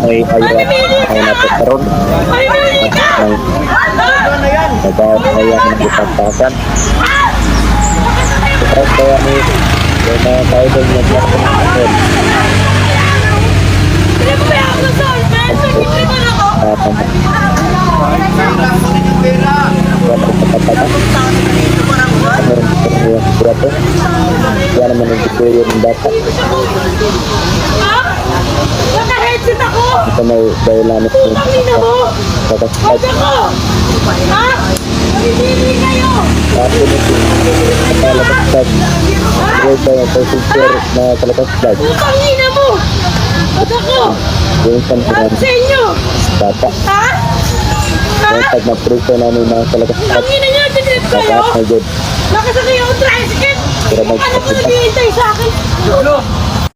May ayaw ay napagkaroon nag-ayaw ng ipagpasan. Tapos kaya ni mga kaidol niya na kung yan naman ang dipwede ng bata. Naka-headset ako! Ito may dailanit Putang ina mo! kakaspat. Huwag ako! Ha? Hindi kayo! Tapos kalakaspat. Huwag tayo ang pag-super na kalakaspat. Putang ina mo! Huwag ako! Yung Sabi santunan sa inyo! bata. Ha? Ha? Yung pag na-prito namin mga kalakaspat. Putang ina nyo! Titrip kayo! Nakakas na good. Nakasakay ako tricycle! Pero Ano po naghihintay sa